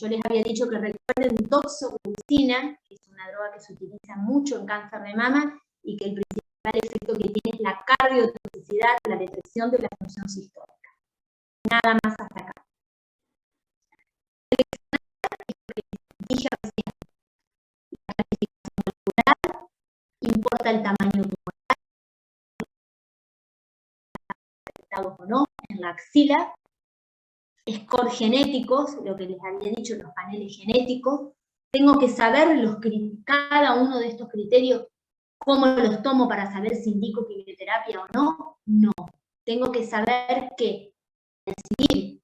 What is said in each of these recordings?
Yo les había dicho que recuerden doxorubicina, que es una droga que se utiliza mucho en cáncer de mama y que el principal efecto que tiene es la cardiotoxicidad, la depresión de la función sistólica. Nada más hasta acá. Dije recién, la clasificación molecular, importa el tamaño tumoral, o no, en la axila, score genéticos, lo que les había dicho, los paneles genéticos. Tengo que saber cada uno de estos criterios, cómo los tomo para saber si indico quimioterapia o no. No. Tengo que saber que al decidir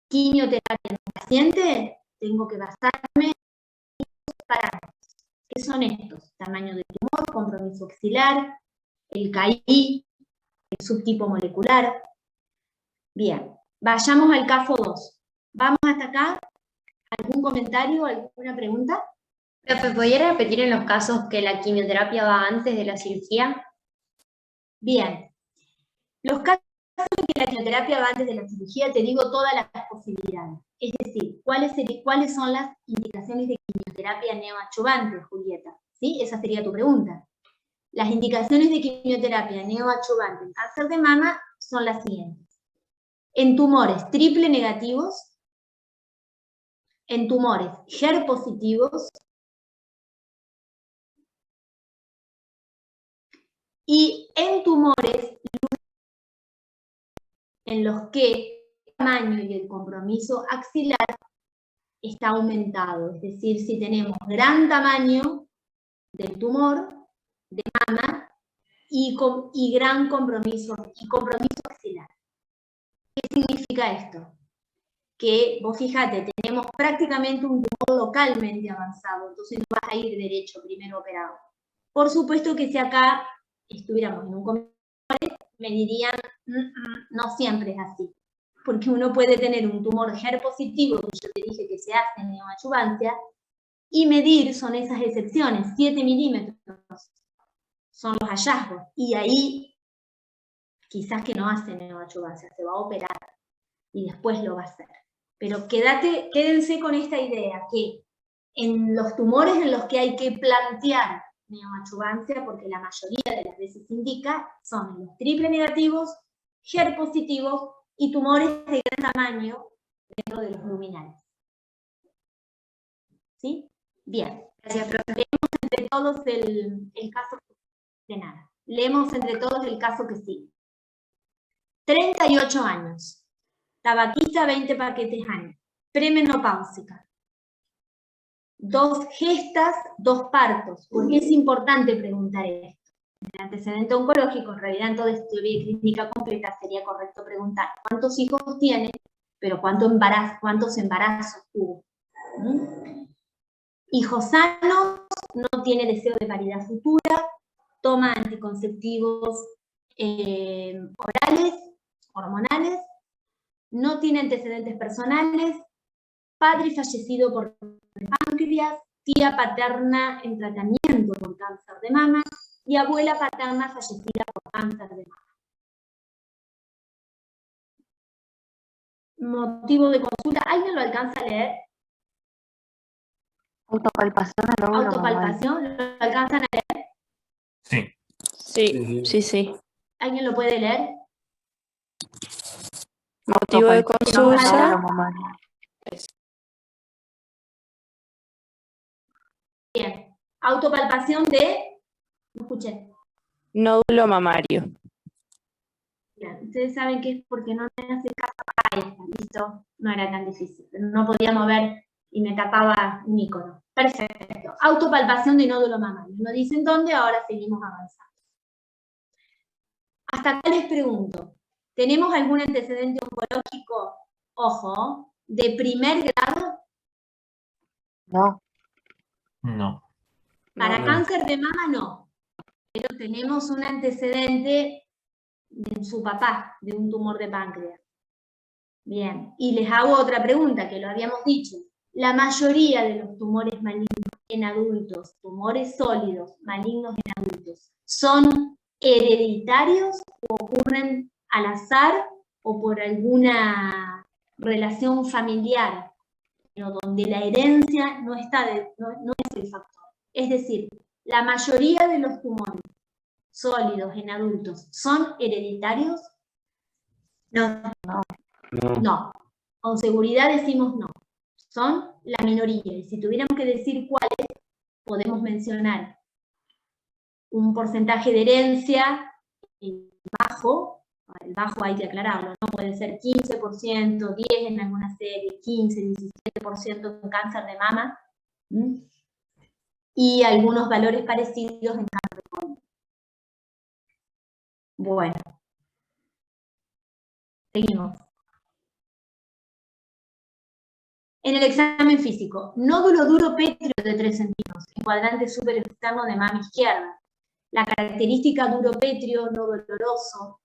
quimioterapia en un paciente, tengo que basarme en estos parámetros. ¿Qué son estos? Tamaño del tumor, compromiso axilar, el KI, el subtipo molecular. Bien. Vayamos al caso 2. ¿Vamos hasta acá? ¿Algún comentario, alguna pregunta? ¿Podría repetir en los casos que la quimioterapia va antes de la cirugía? Bien. Los casos en que la quimioterapia va antes de la cirugía, te digo todas las posibilidades. Es decir, ¿cuáles son las indicaciones de quimioterapia neoadyuvante, Julieta? ¿Sí? Esa sería tu pregunta. Las indicaciones de quimioterapia neoadyuvante en cáncer de mama son las siguientes. En tumores triple negativos, en tumores HER positivos y en tumores en los que el tamaño y el compromiso axilar está aumentado. Es decir, si tenemos gran tamaño del tumor de mama y gran compromiso axilar. ¿Qué significa esto? Que vos fíjate, tenemos prácticamente un tumor localmente avanzado, entonces no vas a ir derecho primero operado. Por supuesto que si acá estuviéramos en un comedor, me dirían, no siempre es así, porque uno puede tener un tumor HER positivo, que yo te dije que se hace en neoadyuvancia, y medir son esas excepciones, 7 milímetros son los hallazgos, y ahí quizás que no hace neoadyuvancia, se va a operar, y después lo va a hacer. Pero quédense con esta idea, que en los tumores en los que hay que plantear neoadyuvancia, porque la mayoría de las veces indica, son los triple negativos, HER positivos y tumores de gran tamaño dentro de los luminales. ¿Sí? Bien. Gracias, profe. Leemos entre todos el caso de nada. Leemos entre todos el caso que sigue. 38 años. Tabaquista, 20 paquetes año. Premenopáusica. 2 gestas, 2 partos. ¿Por qué es importante preguntar esto? El antecedente oncológico, en realidad en toda historia clínica completa sería correcto preguntar cuántos hijos tiene, pero cuántos embarazos tuvo. Hijos sanos, no tiene deseo de paridad futura, toma anticonceptivos orales, hormonales, no tiene antecedentes personales, padre fallecido por páncreas, tía paterna en tratamiento por cáncer de mama y abuela paterna fallecida por cáncer de mama. Motivo de consulta, ¿alguien lo alcanza a leer? Autopalpación al óvulo ¿Autopalpación? ¿Lo alcanzan a leer? Sí. Sí. ¿Alguien lo puede leer? Motivo de consulta. Bien. Autopalpación de... No escuché. Nódulo mamario. Bien. Ustedes saben que es porque no me hace caso a esta, ¿listo? No era tan difícil. No podía mover y me tapaba un icono. Perfecto. Autopalpación de nódulo mamario. No dicen dónde, ahora seguimos avanzando. Hasta acá les pregunto, ¿tenemos algún antecedente oncológico, ojo, de primer grado? No. No. Para cáncer de mama no, pero tenemos un antecedente de su papá, de un tumor de páncreas. Bien, y les hago otra pregunta, que lo habíamos dicho. La mayoría de los tumores malignos en adultos, tumores sólidos malignos en adultos, ¿son hereditarios o ocurren al azar o por alguna relación familiar? pero donde la herencia no es el factor. Es decir, la mayoría de los tumores sólidos en adultos son hereditarios. No. No. Con seguridad decimos no. Son la minoría. Y si tuviéramos que decir cuáles, podemos mencionar un porcentaje de herencia bajo. El bajo hay que aclararlo, ¿no? Puede ser 15%, 10% en alguna serie, 15%, 17% en cáncer de mama. Y algunos valores parecidos en cáncer de colon. Bueno. Seguimos. En el examen físico, nódulo duro pétreo de 3 centímetros, en cuadrante súper externo de mama izquierda. La característica duro pétreo, no doloroso,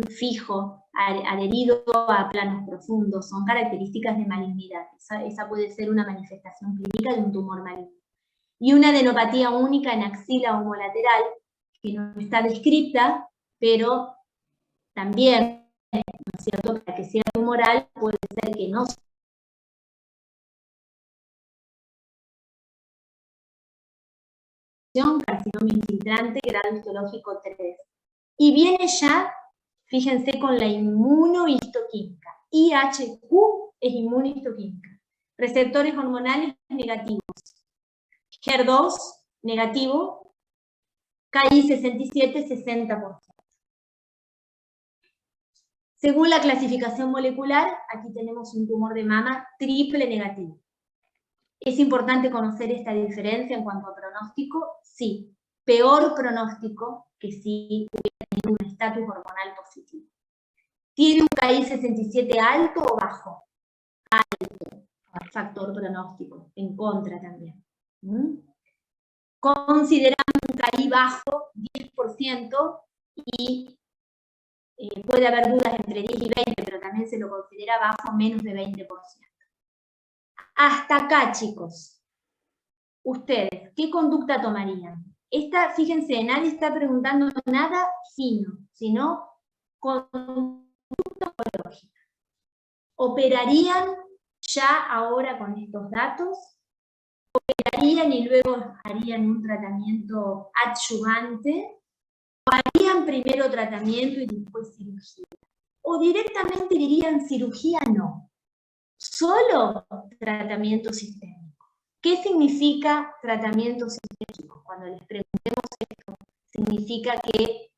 fijo, adherido a planos profundos, son características de malignidad. Esa puede ser una manifestación clínica de un tumor maligno. Y una adenopatía única en axila homolateral, que no está descrita, pero también, ¿no es cierto?, para que sea tumoral, puede ser que no carcinoma infiltrante, grado histológico 3. Y viene ya, fíjense, con la inmunohistoquímica. IHQ es inmunohistoquímica. Receptores hormonales negativos. HER2 negativo. KI67, 60%. Según la clasificación molecular, aquí tenemos un tumor de mama triple negativo. ¿Es importante conocer esta diferencia en cuanto a pronóstico? Sí. Peor pronóstico que si hubiera tenido un estatus hormonal positivo. ¿Tiene un KI67 alto o bajo? Alto. Factor pronóstico. En contra también. Consideramos un KI bajo, 10%, y puede haber dudas entre 10 y 20, pero también se lo considera bajo, menos de 20%. Hasta acá, chicos. Ustedes, ¿qué conducta tomarían? Esta, fíjense, nadie está preguntando nada fino, sino conducta oncológica. ¿Operarían ya ahora con estos datos? ¿Operarían y luego harían un tratamiento adyuvante? ¿O harían primero tratamiento y después cirugía? ¿O directamente dirían cirugía no? Solo tratamiento sistémico. ¿Qué significa tratamiento sistémico? Cuando les preguntemos esto, significa que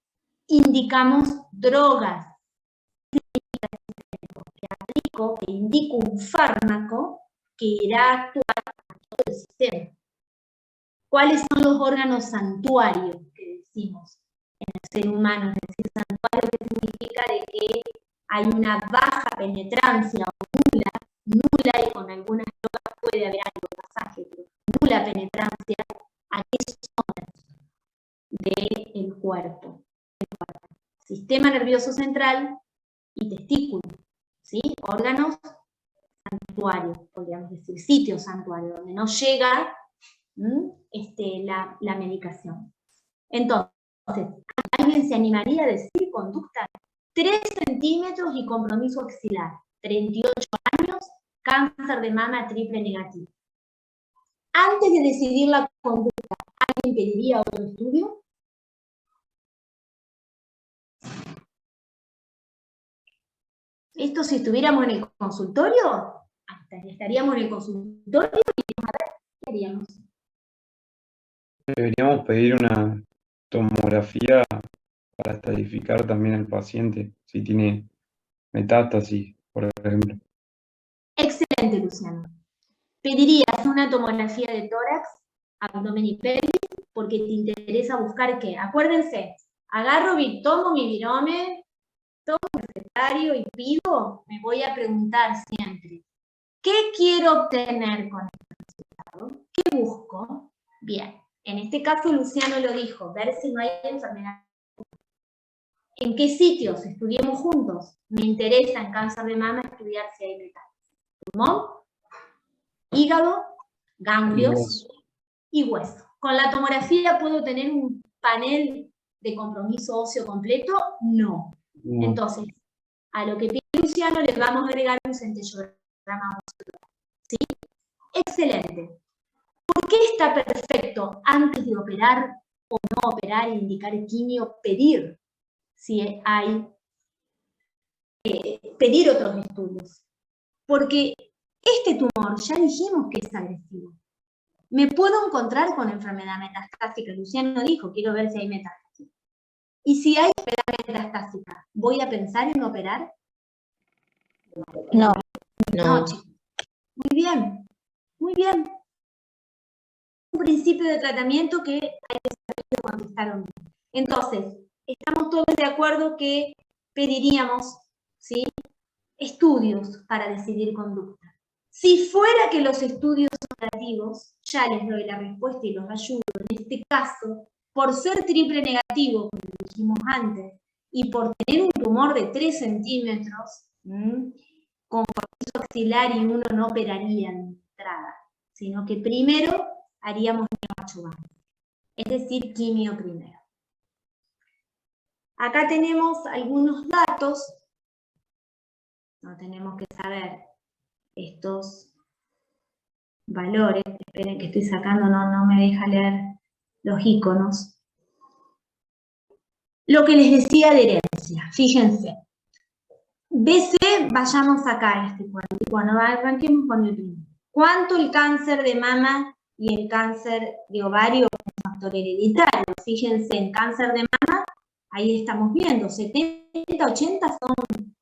indicamos drogas. Que aplico, que indico un fármaco que irá a actuar en todo el sistema. ¿Cuáles son los órganos santuarios que decimos en el ser humano? Es decir, santuario que significa de que hay una baja penetrancia o nula, y con algunas drogas puede haber algo de pasaje, pero nula penetrancia a qué zonas del cuerpo. Sistema nervioso central y testículo, ¿sí? Órganos santuarios, podríamos decir, sitios santuarios, donde no llega la medicación. Entonces, ¿alguien se animaría a decir conducta? 3 centímetros y compromiso axilar, 38 años, cáncer de mama triple negativo. Antes de decidir la conducta, ¿alguien pediría otro estudio? Esto si estuviéramos en el consultorio, estaríamos en el consultorio y a ver, ¿qué haríamos? Deberíamos pedir una tomografía para estadificar también al paciente, si tiene metástasis, por ejemplo. Excelente, Luciano. Pedirías una tomografía de tórax, abdomen y pelvis, porque te interesa buscar qué. Acuérdense, tomo mi virome, tomo mi recetario y pido, me voy a preguntar siempre, ¿qué quiero obtener con este resultado? ¿Qué busco? Bien, en este caso Luciano lo dijo, ver si no hay enfermedad. ¿En qué sitios estudiemos juntos? Me interesa en cáncer de mama estudiar si hay metástasis. Pulmón, hígado, ganglios y hueso. ¿Con la tomografía puedo tener un panel de compromiso óseo completo? No. Entonces, a lo que pide Luciano le vamos a agregar un centellograma óseo. ¿Sí? excelente. ¿Por qué está perfecto antes de operar o no operar e indicar quimio pedir? Si hay pedir otros estudios. Porque este tumor ya dijimos que es agresivo. Me puedo encontrar con enfermedad metastásica. Luciano dijo, quiero ver si hay metástasis. Y si hay enfermedad metastásica, ¿voy a pensar en operar? No. No, chicos. Muy bien, muy bien. Un principio de tratamiento que hay que saber que contestaron bien. Entonces, estamos todos de acuerdo que pediríamos, ¿sí?, estudios para decidir conducta. Si fuera que los estudios son negativos, ya les doy la respuesta y los ayudo. En este caso, por ser triple negativo, como dijimos antes, y por tener un tumor de 3 centímetros, con cortizo axilar y uno no operaría en entrada, sino que primero haríamos neoadyuvante, es decir, quimio primero. Acá tenemos algunos datos, no tenemos que saber estos valores, esperen que estoy sacando, no me deja leer los iconos. Lo que les decía de herencia, fíjense. BC, vayamos acá a este cuadro. Bueno, arranquemos con el primero. ¿Cuánto el cáncer de mama y el cáncer de ovario es un factor hereditario? Fíjense, en cáncer de mama, ahí estamos viendo, 70, 80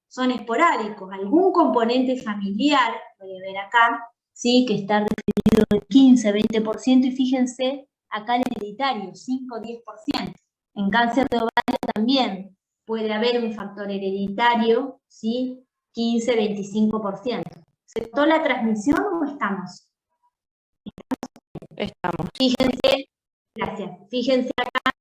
son esporádicos. Algún componente familiar, puede ver acá, ¿sí?, que está referido del 15, 20%, y fíjense, acá el hereditario, 5, 10%. En cáncer de ovario también puede haber un factor hereditario, ¿sí?, 15, 25%. ¿Se notó la transmisión o estamos? Estamos. Fíjense, gracias, fíjense acá,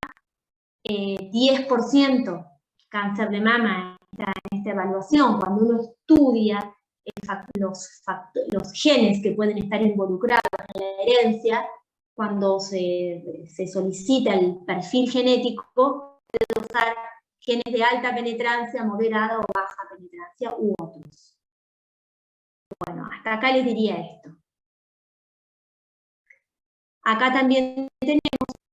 10% cáncer de mama en esta evaluación. Cuando uno estudia los genes que pueden estar involucrados en la herencia, cuando se solicita el perfil genético, puede usar genes de alta penetrancia, moderada o baja penetrancia u otros. Bueno, hasta acá les diría esto. Acá también tenemos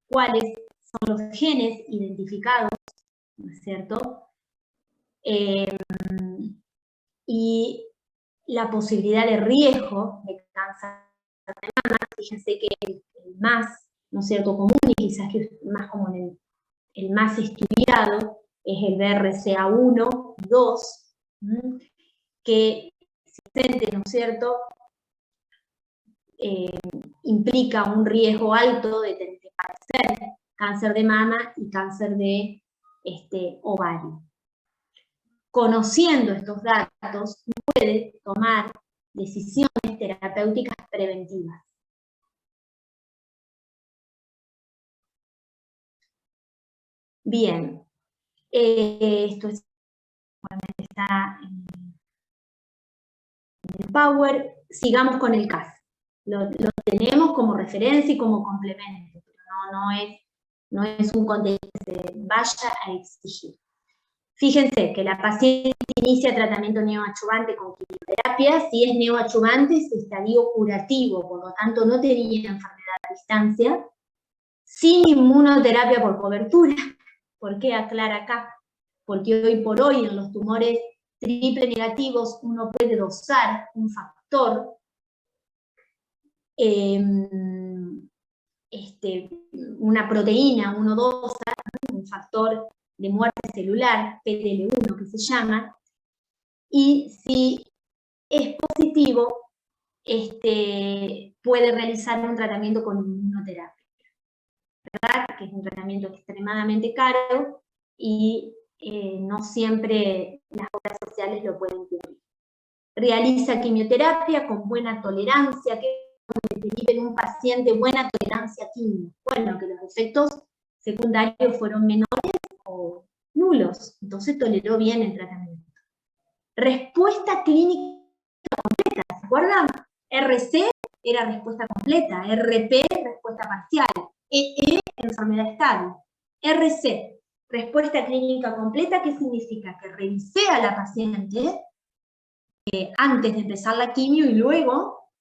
cuáles son los genes identificados, ¿no es cierto? Y la posibilidad de riesgo de cáncer de mama. Fíjense que el más, ¿no es cierto?, común, y quizás que es más común, el más estudiado, es el BRCA1 y 2, que ¿no es cierto?, implica un riesgo alto de padecer cáncer de mama y cáncer de ovario. Conociendo estos datos, puede tomar decisiones terapéuticas preventivas. Bien, esto está en el Power. Sigamos con el CAS. Lo tenemos como referencia y como complemento, pero no es un contenido que se vaya a exigir. Fíjense que la paciente inicia tratamiento neoadyuvante con quimioterapia. Si es neoadyuvante, es estadio curativo, por lo tanto no tenía enfermedad a distancia, sin inmunoterapia por cobertura. ¿Por qué aclara acá? Porque hoy por hoy en los tumores triple negativos uno puede dosar un factor, una proteína, uno dosa un factor de muerte celular, PDL1 que se llama, y si es positivo, puede realizar un tratamiento con inmunoterapia, ¿verdad? Que es un tratamiento extremadamente caro y no siempre las obras sociales lo pueden cubrir. Realiza quimioterapia con buena tolerancia, que en un paciente buena tolerancia a quimio. Bueno, que los efectos secundarios fueron menores o nulos, entonces toleró bien el tratamiento. Respuesta clínica completa, ¿se acuerdan? RC era respuesta completa, RP respuesta parcial, EE enfermedad estable. RC, respuesta clínica completa, ¿qué significa? Que revisé a la paciente antes de empezar la quimio y luego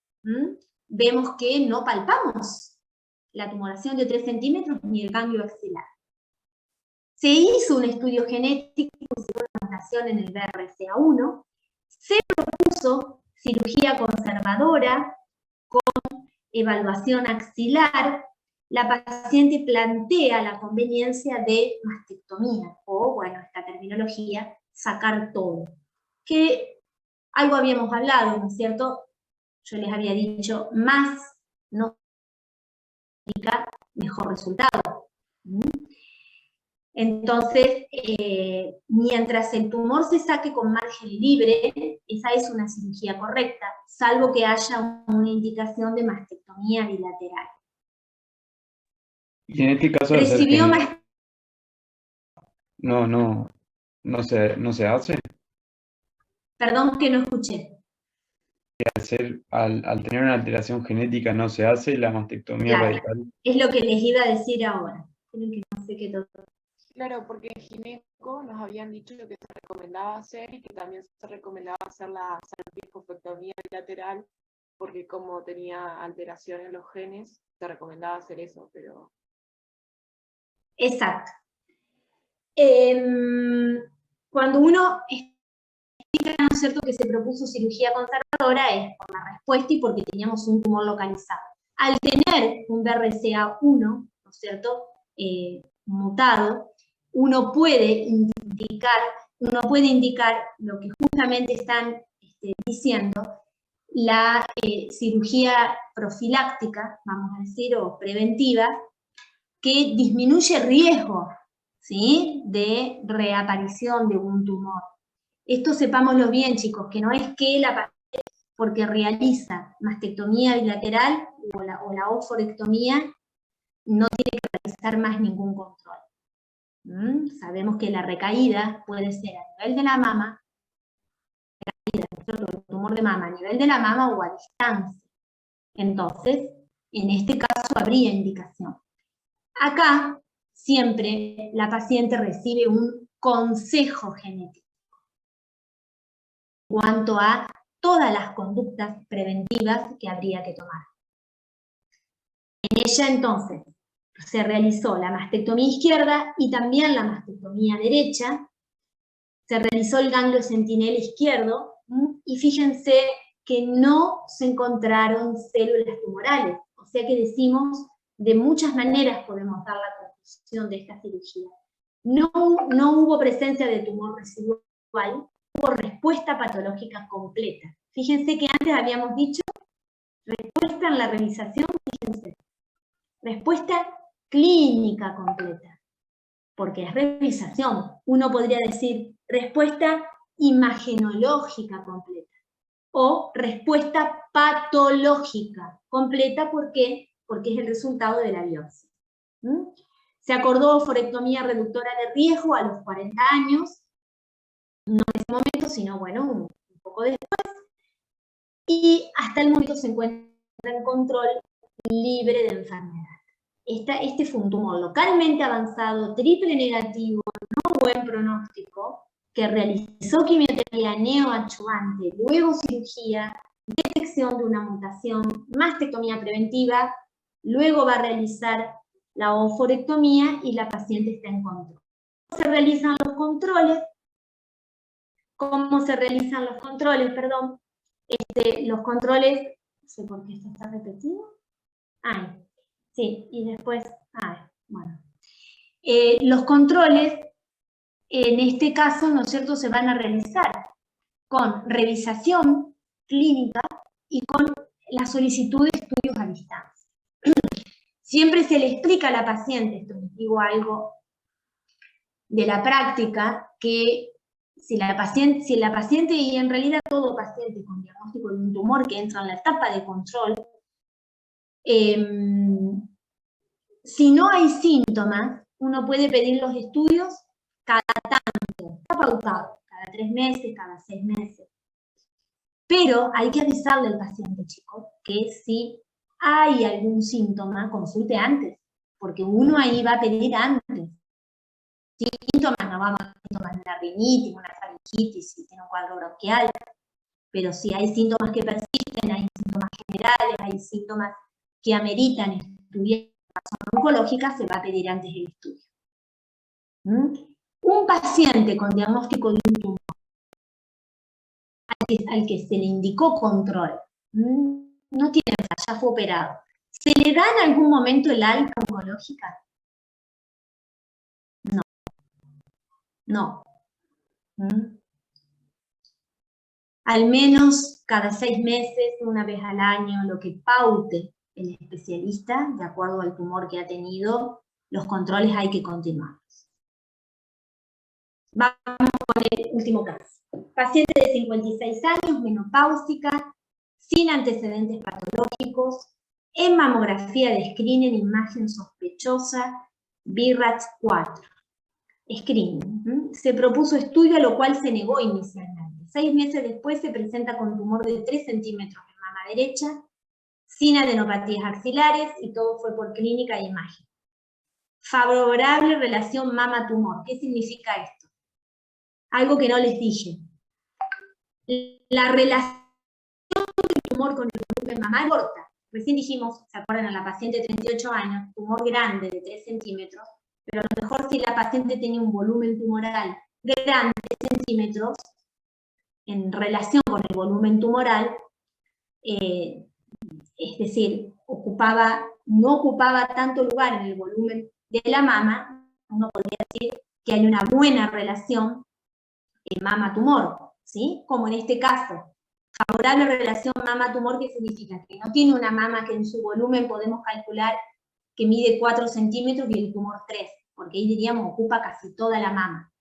vemos que no palpamos la tumoración de 3 centímetros ni el ganglio axilar. Se hizo un estudio genético y se hizo una mutación en el BRCA1, se propuso cirugía conservadora con evaluación axilar. La paciente plantea la conveniencia de mastectomía, o, bueno, esta terminología, sacar todo. Que algo habíamos hablado, ¿no es cierto? Yo les había dicho, más no significa mejor resultado. Entonces, mientras el tumor se saque con margen libre, esa es una cirugía correcta, salvo que haya una indicación de mastectomía bilateral. Y en este caso de hacer Recibió genética, no se hace. Perdón que no escuché. Al tener una alteración genética no se hace la mastectomía Claro, radical. es lo que les iba a decir ahora. Creo que no sé qué Claro, porque en gineco nos habían dicho que se recomendaba hacer y que también se recomendaba hacer la salpingofectomía bilateral, porque como tenía alteración en los genes, se recomendaba hacer eso, pero... Exacto. Cuando uno explica, ¿no es cierto?, que se propuso cirugía conservadora, es por la respuesta y porque teníamos un tumor localizado. Al tener un BRCA1, ¿no es cierto?, mutado, uno puede indicar lo que justamente están diciendo, la cirugía profiláctica, vamos a decir, o preventiva, que disminuye riesgo, ¿sí?, de reaparición de un tumor. Esto sepámoslo bien, chicos, que no es que la paciente, porque realiza mastectomía bilateral o la oforectomía, no tiene que realizar más ningún control. Sabemos que la recaída puede ser a nivel de la mama, el tumor de mama a nivel de la mama o a distancia. Entonces, en este caso habría indicación. Acá, siempre la paciente recibe un consejo genético en cuanto a todas las conductas preventivas que habría que tomar. En ella, entonces, se realizó la mastectomía izquierda y también la mastectomía derecha. Se realizó el ganglio centinela izquierdo y fíjense que no se encontraron células tumorales. O sea que decimos, de muchas maneras podemos dar la conclusión de esta cirugía. No hubo presencia de tumor residual, hubo respuesta patológica completa. Fíjense que antes habíamos dicho respuesta en la revisación, fíjense, respuesta clínica completa, porque es revisación. Uno podría decir respuesta imagenológica completa o respuesta patológica completa, ¿por qué? Porque es el resultado de la biopsia. Se acordó oforectomía reductora de riesgo a los 40 años, no en ese momento, sino bueno, un poco después, y hasta el momento se encuentra en control libre de enfermedad. Este fue un tumor localmente avanzado, triple negativo, no buen pronóstico, que realizó quimioterapia neoadjuvante, luego cirugía, detección de una mutación, mastectomía preventiva, luego va a realizar la oforectomía y la paciente está en control. ¿Cómo se realizan los controles? Los controles, no sé por qué esto está repetido. Sí, y después, bueno. Los controles, en este caso, ¿no es cierto?, se van a realizar con revisación clínica y con la solicitud de estudios a distancia. Siempre se le explica a la paciente, esto les digo algo de la práctica, que si la paciente, y en realidad todo paciente con diagnóstico de un tumor que entra en la etapa de control, si no hay síntomas, uno puede pedir los estudios cada tanto, está pautado, cada 3 meses, cada 6 meses. Pero hay que avisarle al paciente, chicos, que si hay algún síntoma, consulte antes, porque uno ahí va a pedir antes. Síntomas, no vamos a síntomas de una rinitis, una faringitis, si tiene un cuadro bronquial, pero si hay síntomas que persisten, hay síntomas generales, hay síntomas que ameritan estudiar oncológica, se va a pedir antes el estudio. Un paciente con diagnóstico de un tumor al que se le indicó control, no tiene enfermedad, ya fue operado, ¿se le da en algún momento el alta oncológica? No. No. Al menos cada 6 meses, una vez al año, lo que paute el especialista, de acuerdo al tumor que ha tenido, los controles hay que continuarlos. Vamos con el último caso. Paciente de 56 años, menopáusica, sin antecedentes patológicos, en mamografía de screening, imagen sospechosa, BRAF 4. Screening. Se propuso estudio, a lo cual se negó inicialmente. 6 meses después se presenta con tumor de 3 centímetros en mama derecha, sin adenopatías axilares, y todo fue por clínica e imagen. Favorable relación mama-tumor. ¿Qué significa esto? Algo que no les dije. La relación del tumor con el volumen mamal corta. Recién dijimos, ¿se acuerdan? A la paciente de 38 años, tumor grande de 3 centímetros, pero a lo mejor si la paciente tenía un volumen tumoral grande de 3 centímetros, en relación con el volumen tumoral, es decir, no ocupaba tanto lugar en el volumen de la mama, uno podría decir que hay una buena relación mama-tumor, ¿sí? Como en este caso, favorable relación mama-tumor, ¿qué significa? Que no tiene una mama que en su volumen podemos calcular que mide 4 centímetros y el tumor 3, porque ahí diríamos ocupa casi toda la mama.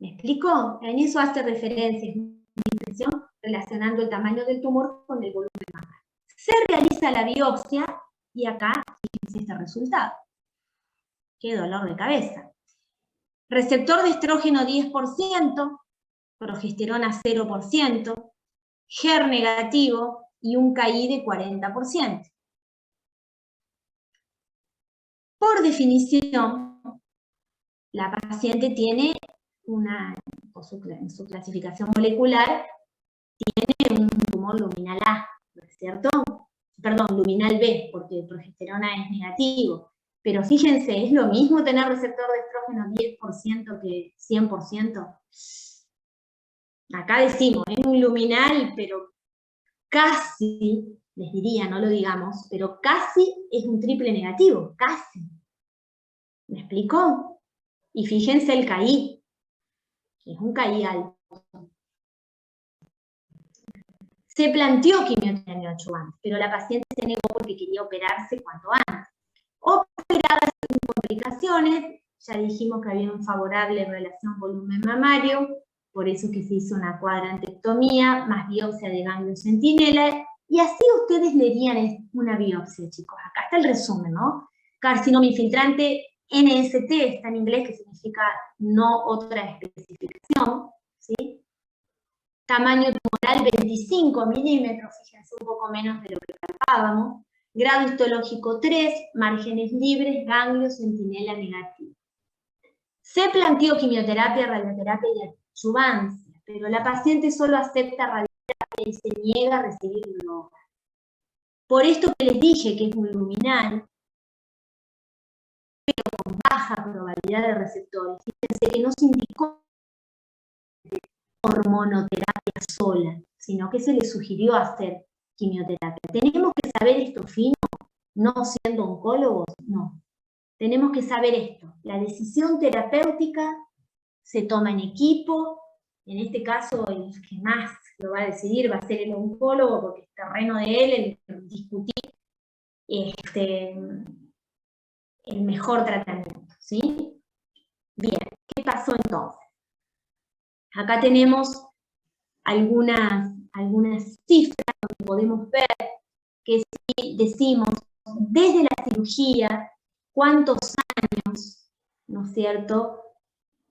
¿Me explico? En eso hace referencia, es mi intención, relacionando el tamaño del tumor con el volumen mamal. Se realiza la biopsia y acá fíjense este resultado. Qué dolor de cabeza. Receptor de estrógeno 10%, progesterona 0%, HER negativo y un KI de 40%. Por definición, la paciente tiene en su clasificación molecular, tiene un tumor luminal A, ¿no es cierto? Perdón, luminal B, porque progesterona es negativo. Pero fíjense, ¿es lo mismo tener receptor de estrógeno 10% que 100%? Acá decimos, es un luminal, pero casi, les diría, no lo digamos, pero casi es un triple negativo, casi. ¿Me explicó? Y fíjense el KI, es un KI alto. Se planteó quimioterapia neoadjuvante, pero la paciente se negó porque quería operarse cuanto antes. Operada sin complicaciones, ya dijimos que había un favorable relación volumen mamario, por eso que se hizo una cuadrantectomía, más biopsia de ganglio centinela, y así ustedes le harían una biopsia, chicos. Acá está el resumen, ¿no? Carcinoma infiltrante, NST, está en inglés, que significa no otra especificación, ¿sí? Tamaño tumoral 25 milímetros, fíjense, un poco menos de lo que calculábamos. Grado histológico 3, márgenes libres, ganglio centinela negativo. Se planteó quimioterapia, radioterapia y adjuvancia, pero la paciente solo acepta radioterapia y se niega a recibirlo. Por esto que les dije que es un luminal, pero con baja probabilidad de receptores. Fíjense que no se indicó hormonoterapia sola, sino que se le sugirió hacer quimioterapia. ¿Tenemos que saber esto fino, no siendo oncólogos? No. Tenemos que saber esto. La decisión terapéutica se toma en equipo. En este caso, el que más lo va a decidir va a ser el oncólogo, porque es terreno de él el discutir el mejor tratamiento, ¿sí? Bien, ¿qué pasó entonces? Acá tenemos algunas cifras donde podemos ver que si decimos desde la cirugía, cuántos años, ¿no es cierto?,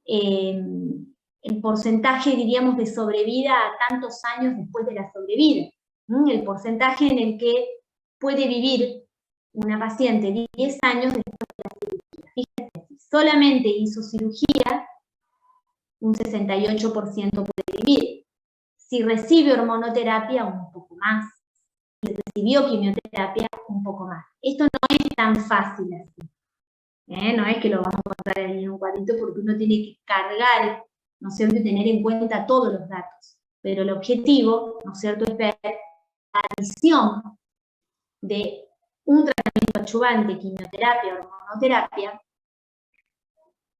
el porcentaje, diríamos, de sobrevida a tantos años después de la sobrevida. El porcentaje en el que puede vivir una paciente 10 años después de la cirugía. Fíjense, si solamente hizo cirugía, un 68% puede vivir. Si recibe hormonoterapia, un poco más. Si recibió quimioterapia, un poco más. Esto no es tan fácil así. No es que lo vamos a encontrar ahí en un cuadrito porque uno tiene que cargar, ¿no es cierto?, y tener en cuenta todos los datos. Pero el objetivo, ¿no es cierto?, es ver la adición de un tratamiento adyuvante, quimioterapia o hormonoterapia,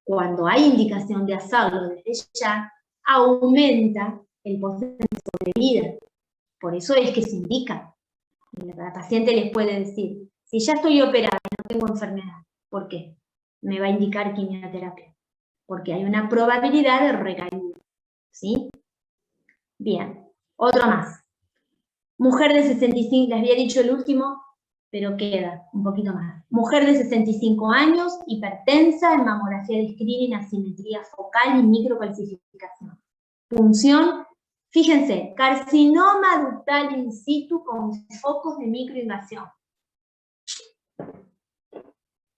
cuando hay indicación de hacerlo desde ya, aumenta el porcentaje de sobrevida. Por eso es que se indica. La paciente les puede decir, si ya estoy operada y no tengo enfermedad, ¿por qué? Me va a indicar quimioterapia. Porque hay una probabilidad de recaída. ¿Sí? Bien, otro más. Mujer de 65, les había dicho el último, pero queda un poquito más. Mujer de 65 años, hipertensa, en mamografía de screening, asimetría focal y microcalcificación. Punción, fíjense, carcinoma ductal in situ con focos de microinvasión.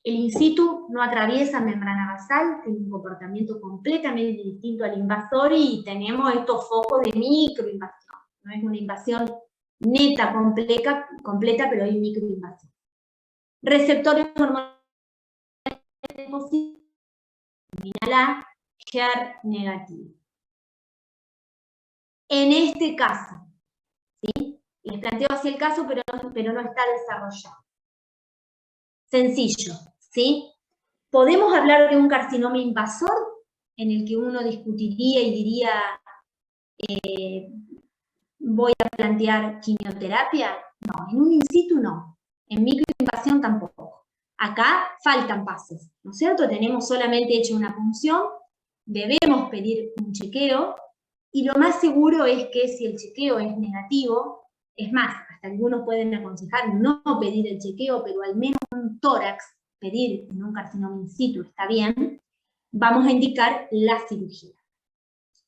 El in situ no atraviesa membrana basal, tiene un comportamiento completamente distinto al invasor y tenemos estos focos de microinvasión. No es una invasión neta, completa, pero hay microinvasión. Receptores hormonales positivos, terminal HER negativo. En este caso, ¿sí? Les planteo así el caso, pero no está desarrollado. Sencillo, ¿sí? ¿Podemos hablar de un carcinoma invasor en el que uno discutiría y diría voy a plantear quimioterapia? No, en un in situ no, en microinvasión tampoco. Acá faltan pasos, ¿no es cierto? Tenemos solamente hecho una punción, debemos pedir un chequeo, y lo más seguro es que si el chequeo es negativo, es más, hasta algunos pueden aconsejar no pedir el chequeo, pero al menos un tórax, pedir en un carcinoma in situ está bien, vamos a indicar la cirugía.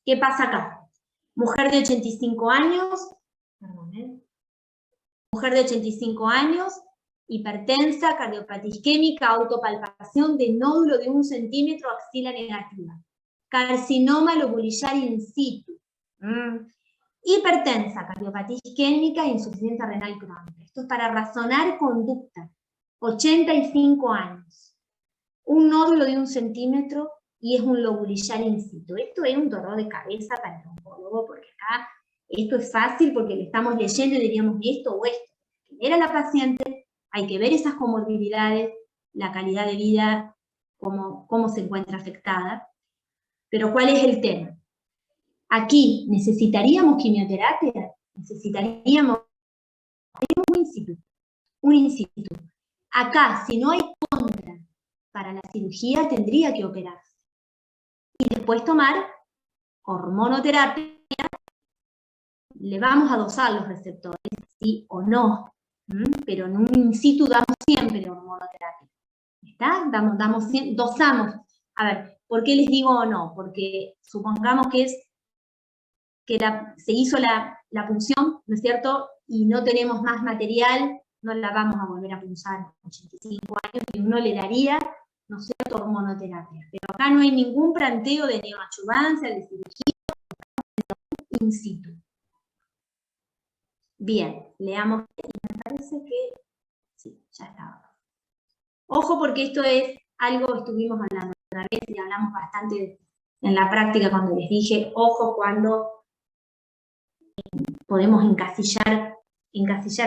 ¿Qué pasa acá? Mujer de 85 años, mujer de 85 años, hipertensa, cardiopatía isquémica, autopalpación de nódulo de 1 centímetro, axila negativa. Carcinoma lobulillar in situ. Hipertensa, cardiopatía isquémica, insuficiencia renal crónica. Esto es para razonar conducta. 85 años. Un nódulo de 1 centímetro y es un lobulillar in situ. Esto es un dolor de cabeza para el oncólogo, porque acá esto es fácil porque le estamos leyendo y diríamos esto o esto. Hay que ver a la paciente, hay que ver esas comorbilidades, la calidad de vida, cómo se encuentra afectada. Pero ¿cuál es el tema? Aquí, ¿necesitaríamos quimioterapia? Necesitaríamos un in situ. Acá, si no hay contra para la cirugía, tendría que operarse. Y después tomar hormonoterapia, le vamos a dosar los receptores, sí o no, pero en un in situ damos siempre hormonoterapia. ¿Está? Dosamos. A ver, ¿por qué les digo o no? Porque supongamos que se hizo la punción, ¿no es cierto? Y no tenemos más material, no la vamos a volver a punzar a 85 años, y uno le daría, ¿no es cierto?, hormonoterapia. Pero acá no hay ningún planteo de neoadyuvancia, de cirugía, in situ. Bien, leamos, y me parece que sí, ya estaba. Ojo porque esto es algo que estuvimos hablando otra vez y hablamos bastante en la práctica cuando les dije, ojo cuando podemos encasillar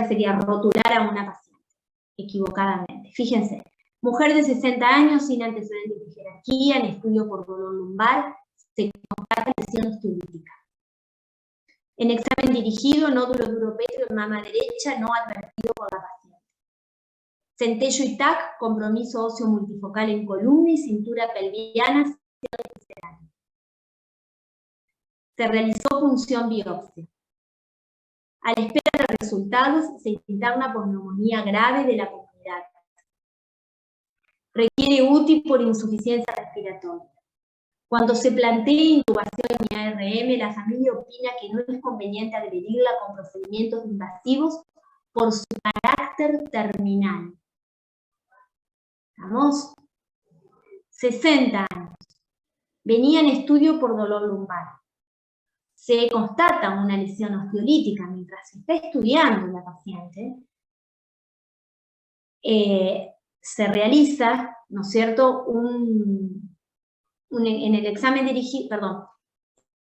sería rotular a una paciente, equivocadamente. Fíjense, mujer de 60 años sin antecedentes de jerarquía, en estudio por dolor lumbar, se constata lesión osteolítica. En examen dirigido, nódulo de uropetrio en mama derecha no advertido por la paciente. Centello y TAC, compromiso óseo multifocal en columna y cintura pelviana. Se realizó punción biopsia. A la espera de resultados, se interna por neumonía grave de la comunidad. Requiere UTI por insuficiencia respiratoria. Cuando se plantea intubación en ARM, la familia opina que no es conveniente adherirla con procedimientos invasivos por su carácter terminal. ¿Estamos? 60 años. Venía en estudio por dolor lumbar. se constata una lesión osteolítica mientras se está estudiando la paciente, se realiza, ¿no es cierto?, en el examen dirigido, perdón,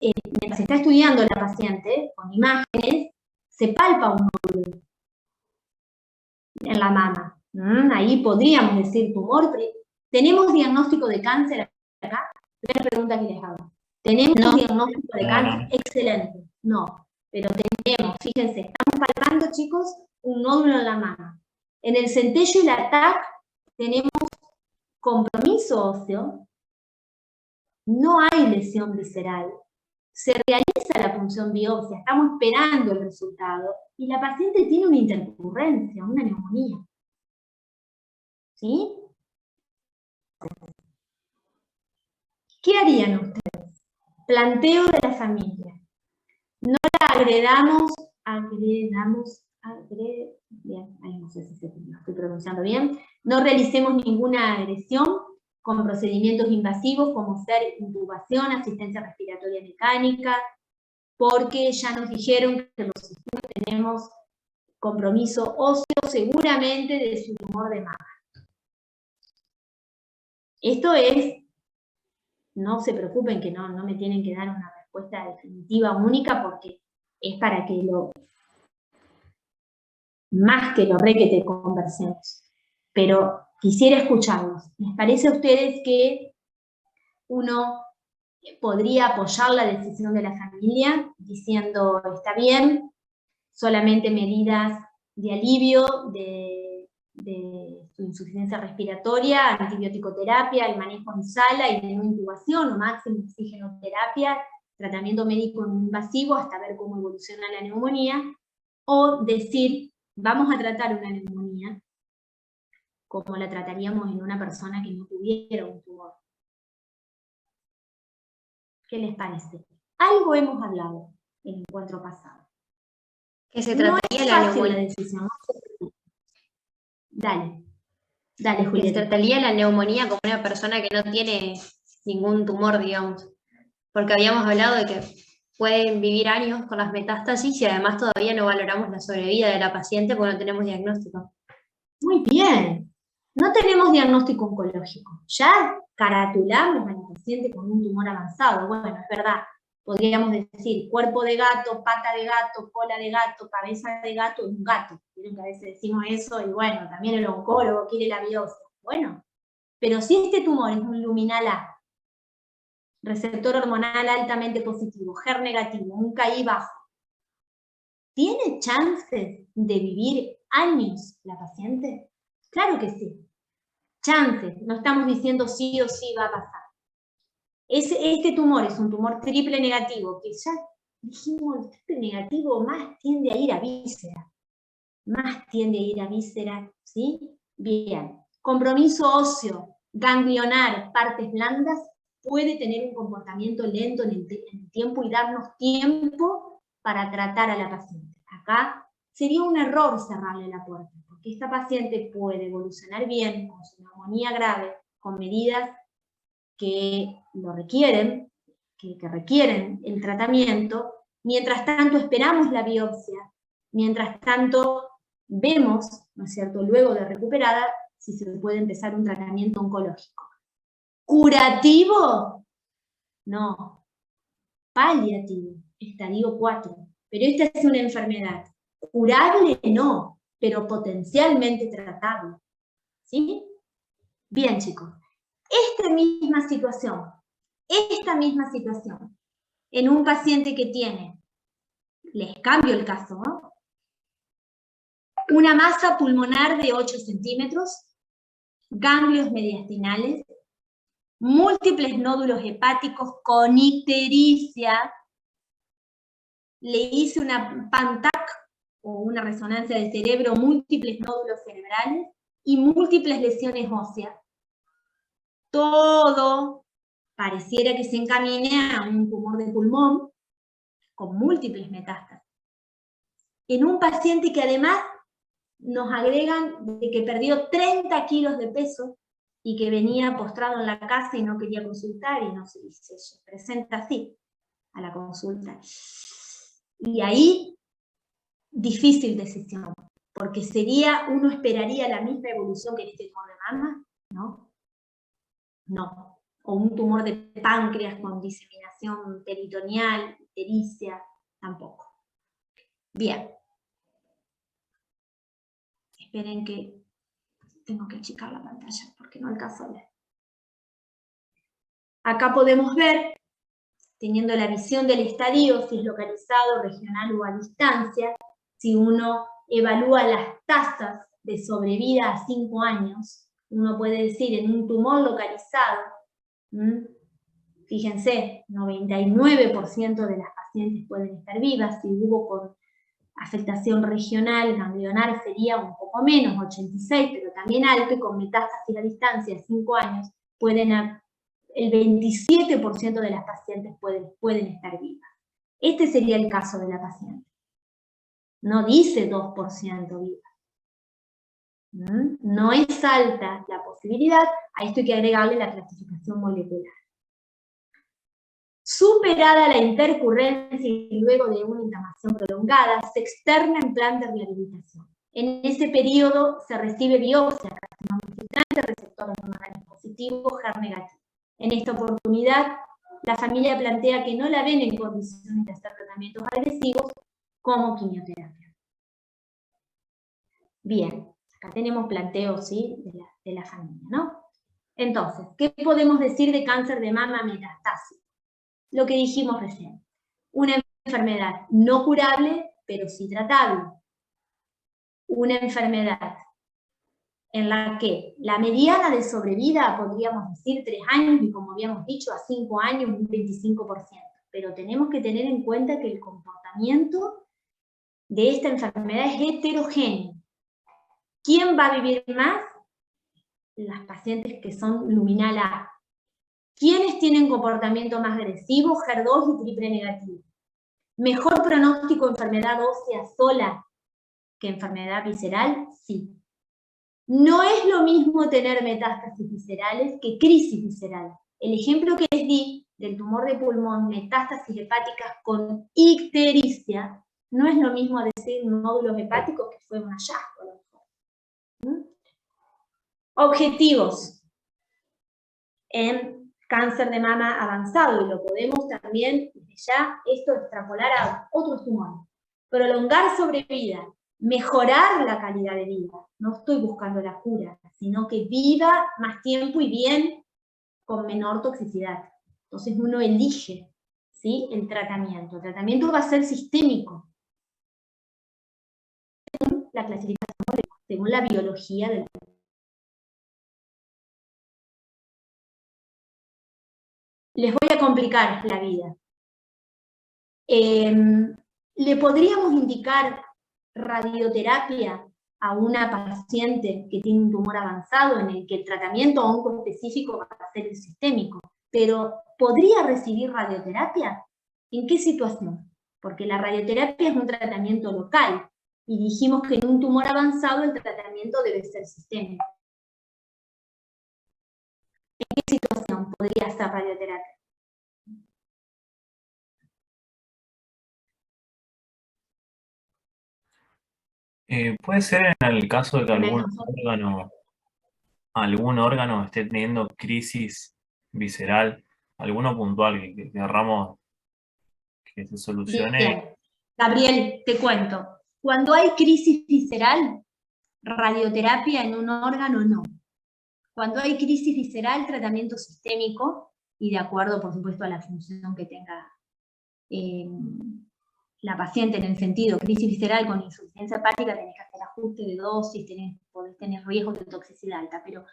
mientras se está estudiando la paciente, con imágenes, se palpa un nódulo en la mama. Ahí podríamos decir tumor. ¿Tenemos diagnóstico de cáncer acá? Primera pregunta que les hago. ¿Tenemos diagnóstico de cáncer? Excelente. No, pero tenemos, fíjense, estamos palpando, chicos, un nódulo en la mama. En el centello y la TAC tenemos compromiso óseo, no hay lesión visceral, se realiza la punción biopsia, estamos esperando el resultado, y la paciente tiene una intercurrencia, una neumonía. ¿Sí? ¿Qué harían ustedes? Planteo de la familia. No la agredamos, bien, ahí no sé si lo estoy pronunciando bien, no realicemos ninguna agresión con procedimientos invasivos como ser intubación, asistencia respiratoria mecánica, porque ya nos dijeron que los estudios tenemos compromiso óseo seguramente de su tumor de mama. Esto es, no se preocupen que no me tienen que dar una respuesta definitiva única porque es para que más que lo requete conversemos. Pero quisiera escucharlos. ¿Les parece a ustedes que uno podría apoyar la decisión de la familia diciendo, está bien, solamente medidas de alivio de su insuficiencia respiratoria, antibiótico-terapia, el manejo en sala y de no intubación o máximo oxigenoterapia, tratamiento médico no invasivo hasta ver cómo evoluciona la neumonía, o decir, vamos a tratar una neumonía como la trataríamos en una persona que no tuviera un tumor? ¿Qué les parece? Algo hemos hablado en el encuentro pasado. Que se trataría la neumonía. La decisión. Dale, Que Julieta. se trataría la neumonía como una persona que no tiene ningún tumor, digamos. Porque habíamos hablado de que pueden vivir años con las metástasis y además todavía no valoramos la sobrevida de la paciente porque no tenemos diagnóstico. Muy bien. No tenemos diagnóstico oncológico. Ya caratulamos a la paciente con un tumor avanzado. Bueno, es verdad. Podríamos decir cuerpo de gato, pata de gato, cola de gato, cabeza de gato, un gato. Vieron que a veces decimos eso y bueno, también el oncólogo quiere la biopsia. Bueno, pero si este tumor es un luminal A, receptor hormonal altamente positivo, HER negativo, un KI bajo, ¿tiene chances de vivir años la paciente? Claro que sí. Chances, no estamos diciendo sí o sí va a pasar. Este tumor es un tumor triple negativo, que ya dijimos, el triple negativo más tiende a ir a víscera. Más tiende a ir a víscera, ¿sí? Bien. Compromiso óseo, ganglionar, partes blandas, puede tener un comportamiento lento en el tiempo y darnos tiempo para tratar a la paciente. Acá sería un error cerrarle la puerta, porque esta paciente puede evolucionar bien con su neumonía grave, con medidas que lo requieren, que requieren el tratamiento. Mientras tanto esperamos la biopsia, mientras tanto vemos, ¿no es cierto?, luego de recuperada, si se puede empezar un tratamiento oncológico. ¿Curativo? No. Paliativo, estadio 4. Pero esta es una enfermedad. Curable no, pero potencialmente tratable. ¿Sí? Bien, chicos. Esta misma situación, en un paciente que tiene, les cambio el caso, ¿no?, una masa pulmonar de 8 centímetros, ganglios mediastinales, múltiples nódulos hepáticos con ictericia, le hice una PANTAC o una resonancia de cerebro, múltiples nódulos cerebrales y múltiples lesiones óseas. Todo pareciera que se encamine a un tumor de pulmón con múltiples metástasis. En un paciente que además nos agregan de que perdió 30 kilos de peso y que venía postrado en la casa y no quería consultar y se presenta así. a la consulta. Y ahí, difícil decisión, porque uno esperaría la misma evolución que en este tumor de mama, ¿no? No. O un tumor de páncreas con diseminación peritoneal, ictericia, tampoco. Bien. Esperen que tengo que achicar la pantalla porque no alcanzo a ver. Acá podemos ver, teniendo la visión del estadio, si es localizado, regional o a distancia, si uno evalúa las tasas de sobrevida a 5 años, uno puede decir en un tumor localizado, fíjense, 99% de las pacientes pueden estar vivas, si hubo con afectación regional, ganglionar sería un poco menos, 86, pero también alto, y con metástasis a distancia, 5 años, el 27% de las pacientes pueden estar vivas. Este sería el caso de la paciente. No dice 2% viva. No es alta la posibilidad, a esto hay que agregarle la clasificación molecular. Superada la intercurrencia y luego de una inflamación prolongada, se externa en plan de rehabilitación. En ese periodo se recibe biopsia carcinoma receptores hormonales positivos, HER negativo. En esta oportunidad, la familia plantea que no la ven en condiciones de hacer tratamientos agresivos como quimioterapia. Bien, acá tenemos planteos, ¿sí?, de la familia, ¿no? Entonces, ¿qué podemos decir de cáncer de mama metastásico? Lo que dijimos recién. Una enfermedad no curable, pero sí tratable. Una enfermedad en la que la mediana de sobrevida, podríamos decir 3 años, y como habíamos dicho, a 5 años un 25%. Pero tenemos que tener en cuenta que el comportamiento de esta enfermedad es heterogéneo. ¿Quién va a vivir más? Las pacientes que son luminal A. ¿Quiénes tienen comportamiento más agresivo? HER2 y triple negativo. ¿Mejor pronóstico enfermedad ósea sola que enfermedad visceral? Sí. No es lo mismo tener metástasis viscerales que crisis visceral. El ejemplo que les di del tumor de pulmón, metástasis hepáticas con ictericia, no es lo mismo decir nódulos hepáticos que fue un hallazgo a lo mejor. Objetivos en cáncer de mama avanzado, y lo podemos también desde ya esto extrapolar a otros tumores. Prolongar sobrevida, mejorar la calidad de vida. No estoy buscando la cura, sino que viva más tiempo y bien con menor toxicidad. Entonces uno elige, ¿sí?, el tratamiento. El tratamiento va a ser sistémico, según la clasificación molecular, según la biología del cuerpo. Les voy a complicar la vida. ¿Le podríamos indicar radioterapia a una paciente que tiene un tumor avanzado en el que el tratamiento oncoespecífico va a ser el sistémico? Pero ¿podría recibir radioterapia? ¿En qué situación? Porque la radioterapia es un tratamiento local y dijimos que en un tumor avanzado el tratamiento debe ser sistémico. ¿En qué situación podría ser radioterapia? Puede ser en el caso de que algún órgano esté teniendo crisis visceral, alguno puntual que querramos que se solucione. Bien. Gabriel, te cuento. Cuando hay crisis visceral, radioterapia en un órgano no. Cuando hay crisis visceral, tratamiento sistémico, y de acuerdo, por supuesto, a la función que tenga la paciente, en el sentido, crisis visceral con insuficiencia hepática, tenés que hacer ajuste de dosis, podés tener riesgos de toxicidad alta, pero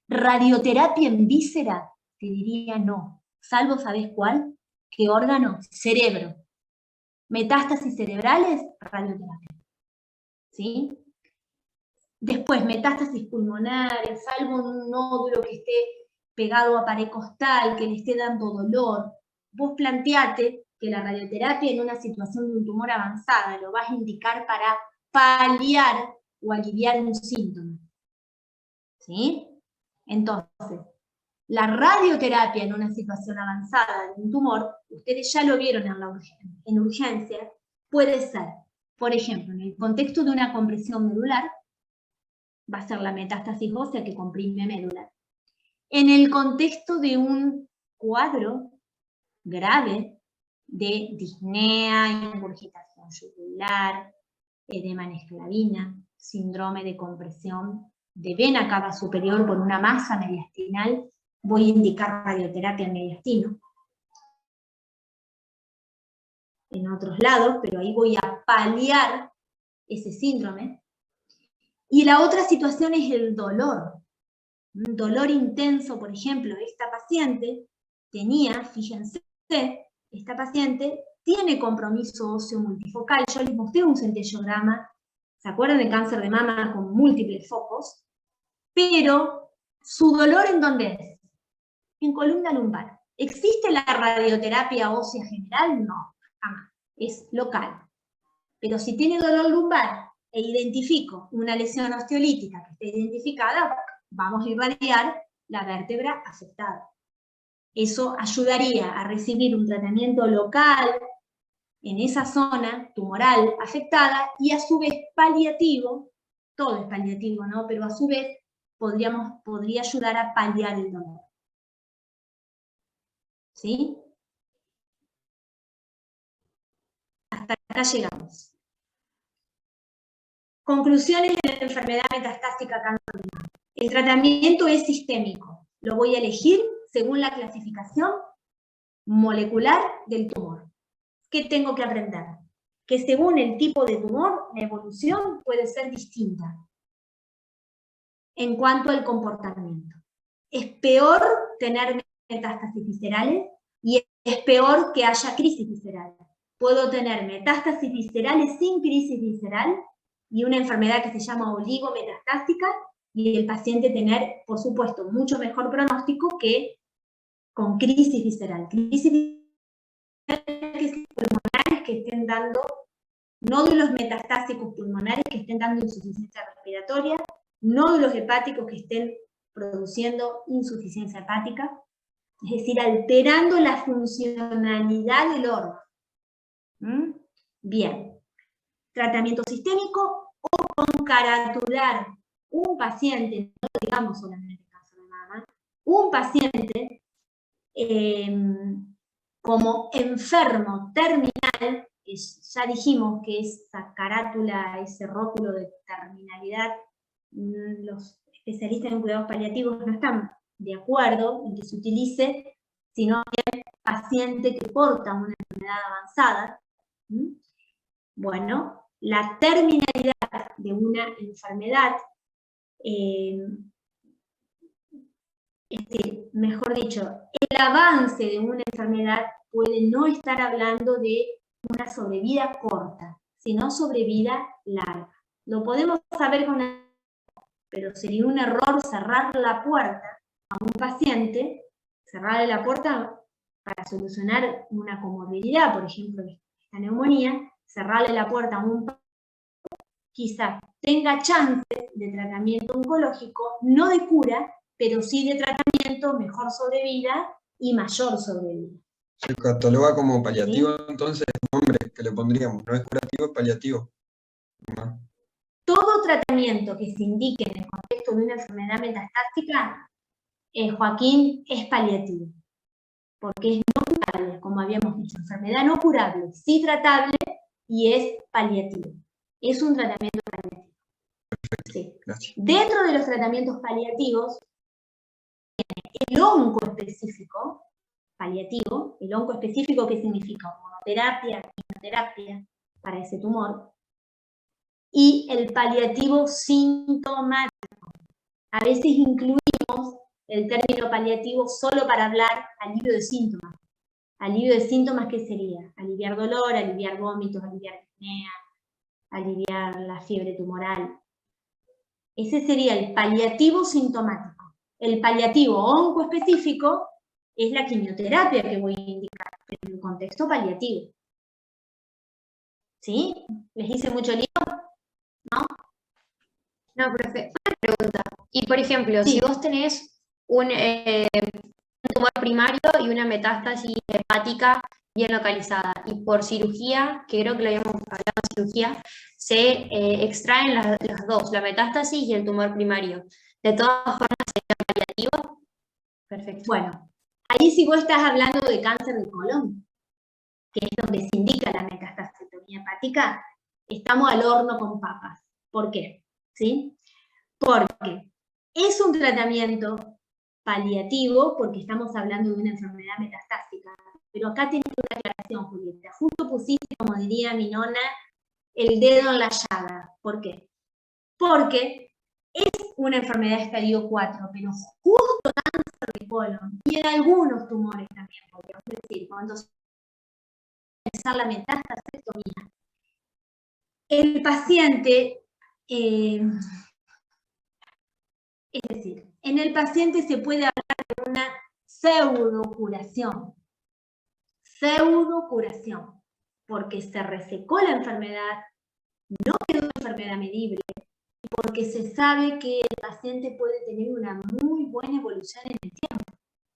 radioterapia en víscera, te diría no, salvo, ¿sabés cuál? ¿Qué órgano? Cerebro. Metástasis cerebrales, radioterapia. ¿Sí? Después, metástasis pulmonares, salvo un nódulo que esté pegado a pared costal, que le esté dando dolor. Vos planteate que la radioterapia en una situación de un tumor avanzada lo vas a indicar para paliar o aliviar un síntoma. ¿Sí? Entonces, La radioterapia en una situación avanzada de un tumor, ustedes ya lo vieron en urgencia, puede ser, por ejemplo, en el contexto de una compresión medular, va a ser la metástasis ósea que comprime médula. En el contexto de un cuadro grave de disnea, ingurgitación yugular, edema en esclavina, síndrome de compresión de vena cava superior por una masa mediastinal, voy a indicar radioterapia en mediastino. En otros lados, pero ahí voy a paliar ese síndrome. Y la otra situación es el dolor. Un dolor intenso, por ejemplo, esta paciente tenía, fíjense, esta paciente tiene compromiso óseo multifocal. Yo les mostré un centellograma, ¿se acuerdan de cáncer de mama con múltiples focos? Pero su dolor, ¿en dónde es? En columna lumbar. ¿Existe la radioterapia ósea general? No, jamás. Es local. Pero si tiene dolor lumbar e identifico una lesión osteolítica que esté identificada, vamos a irradiar la vértebra afectada. Eso ayudaría a recibir un tratamiento local en esa zona tumoral afectada y a su vez paliativo, todo es paliativo, ¿no? Pero a su vez podría ayudar a paliar el dolor. ¿Sí? Hasta acá llegamos. Conclusiones de la enfermedad metastásica cáncer de mama. El tratamiento es sistémico. Lo voy a elegir según la clasificación molecular del tumor. ¿Qué tengo que aprender? Que según el tipo de tumor, la evolución puede ser distinta en cuanto al comportamiento. Es peor tener metástasis viscerales y es peor que haya crisis visceral. Puedo tener metástasis viscerales sin crisis visceral y una enfermedad que se llama oligometastásica y el paciente tener, por supuesto, mucho mejor pronóstico que con crisis visceral. Crisis visceral pulmonares que estén dando, nódulos metastásicos pulmonares que estén dando insuficiencia respiratoria, nódulos hepáticos que estén produciendo insuficiencia hepática, es decir, alterando la funcionalidad del órgano. Bien. Tratamiento sistémico o concaratular un paciente, no digamos solamente cáncer de mama, un paciente como enfermo terminal, que ya dijimos que esa carátula, ese rótulo de terminalidad, los especialistas en cuidados paliativos no están de acuerdo en que se utilice, sino que paciente que porta una enfermedad avanzada. Bueno, la terminalidad de una enfermedad, es decir, mejor dicho, el avance de una enfermedad puede no estar hablando de una sobrevida corta, sino sobrevida larga. Lo podemos saber con la... pero sería un error cerrar la puerta a un paciente, cerrarle la puerta para solucionar una comorbilidad, por ejemplo, esta neumonía, cerrarle la puerta a un paciente, quizás tenga chances de tratamiento oncológico, no de cura, pero sí de tratamiento, mejor sobrevida y mayor sobrevida. Se cataloga como paliativo, ¿Sí? entonces el nombre que le pondríamos, no es curativo, es paliativo. Todo tratamiento que se indique en el contexto de una enfermedad metastásica, Joaquín, es paliativo, porque es no curable, como habíamos dicho, enfermedad no curable, sí tratable y es paliativo. Es un tratamiento paliativo. Sí. Gracias. Dentro de los tratamientos paliativos, el oncoespecífico paliativo, el oncoespecífico, ¿qué significa? Monoterapia, quimioterapia para ese tumor, y el paliativo sintomático. A veces incluimos el término paliativo solo para hablar alivio de síntomas. Alivio de síntomas, ¿qué sería? Aliviar dolor, aliviar vómitos, aliviar disnea, aliviar la fiebre tumoral. Ese sería el paliativo sintomático. El paliativo oncoespecífico es la quimioterapia que voy a indicar, pero en el contexto paliativo. ¿Sí? ¿Les hice mucho lío? ¿No? No, profe, una pregunta. Y por ejemplo, Sí. si vos tenés un tumor primario y una metástasis hepática bien localizada. Y por cirugía, que creo que lo habíamos hablado en cirugía, se extraen las dos, la metástasis y el tumor primario. De todas formas, sería paliativo. Perfecto. Bueno, ahí si vos estás hablando de cáncer de colon, que es donde se indica la metastasitomía hepática, estamos al horno con papas. ¿Por qué? ¿Sí? Porque es un tratamiento paliativo, porque estamos hablando de una enfermedad metastásica. Pero acá tenés una aclaración, Julieta. Justo pusiste, como diría mi nona, el dedo en la llaga. ¿Por qué? Porque es una enfermedad de estadio 4, pero justo cáncer de colon y en algunos tumores también, podríamos decir, cuando se empezar la metastasectomía, el paciente, es decir, en el paciente se puede hablar de una pseudocuración, porque se resecó la enfermedad, no quedó una enfermedad medible, porque se sabe que el paciente puede tener una muy buena evolución en el tiempo.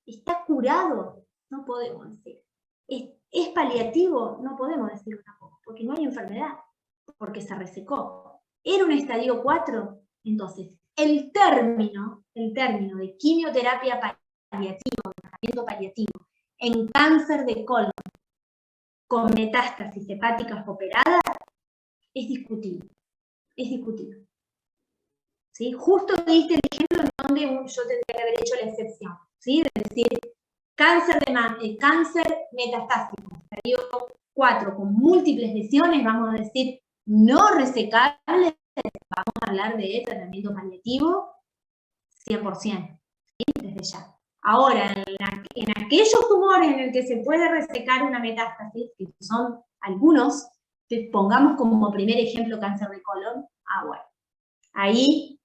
¿Está curado? No podemos decir. ¿Es paliativo? No podemos decirlo tampoco, porque no hay enfermedad, porque se resecó. ¿Era un estadio 4? Entonces, el término de quimioterapia paliativa, tratamiento paliativo, en cáncer de colon con metástasis hepáticas operadas, es discutible. Es discutible. ¿Sí? Justo diste el ejemplo en donde yo tendría que haber hecho la excepción, ¿sí? Es decir, cáncer metastásico, estadio 4 con múltiples lesiones, vamos a decir, no resecables, vamos a hablar de tratamiento paliativo 100%, ¿sí? Desde ya. Ahora, en aquellos tumores en el que se puede resecar una metástasis, que son algunos, pongamos como primer ejemplo cáncer de colon, bueno, ahí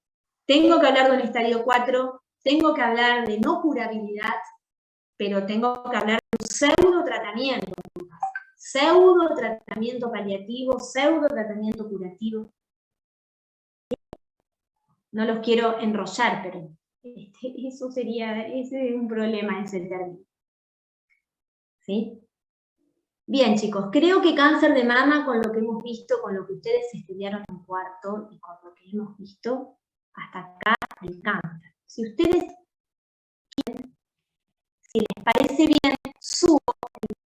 tengo que hablar de un estadio 4, tengo que hablar de no curabilidad, pero tengo que hablar de un pseudo tratamiento paliativo, pseudo tratamiento curativo. No los quiero enrollar, pero ese es un problema, ese término. ¿Sí? Bien, chicos, creo que cáncer de mama, con lo que hemos visto, con lo que ustedes estudiaron en cuarto y con lo que hemos visto, hasta acá el cáncer. Si ustedes quieren, si les parece bien, subo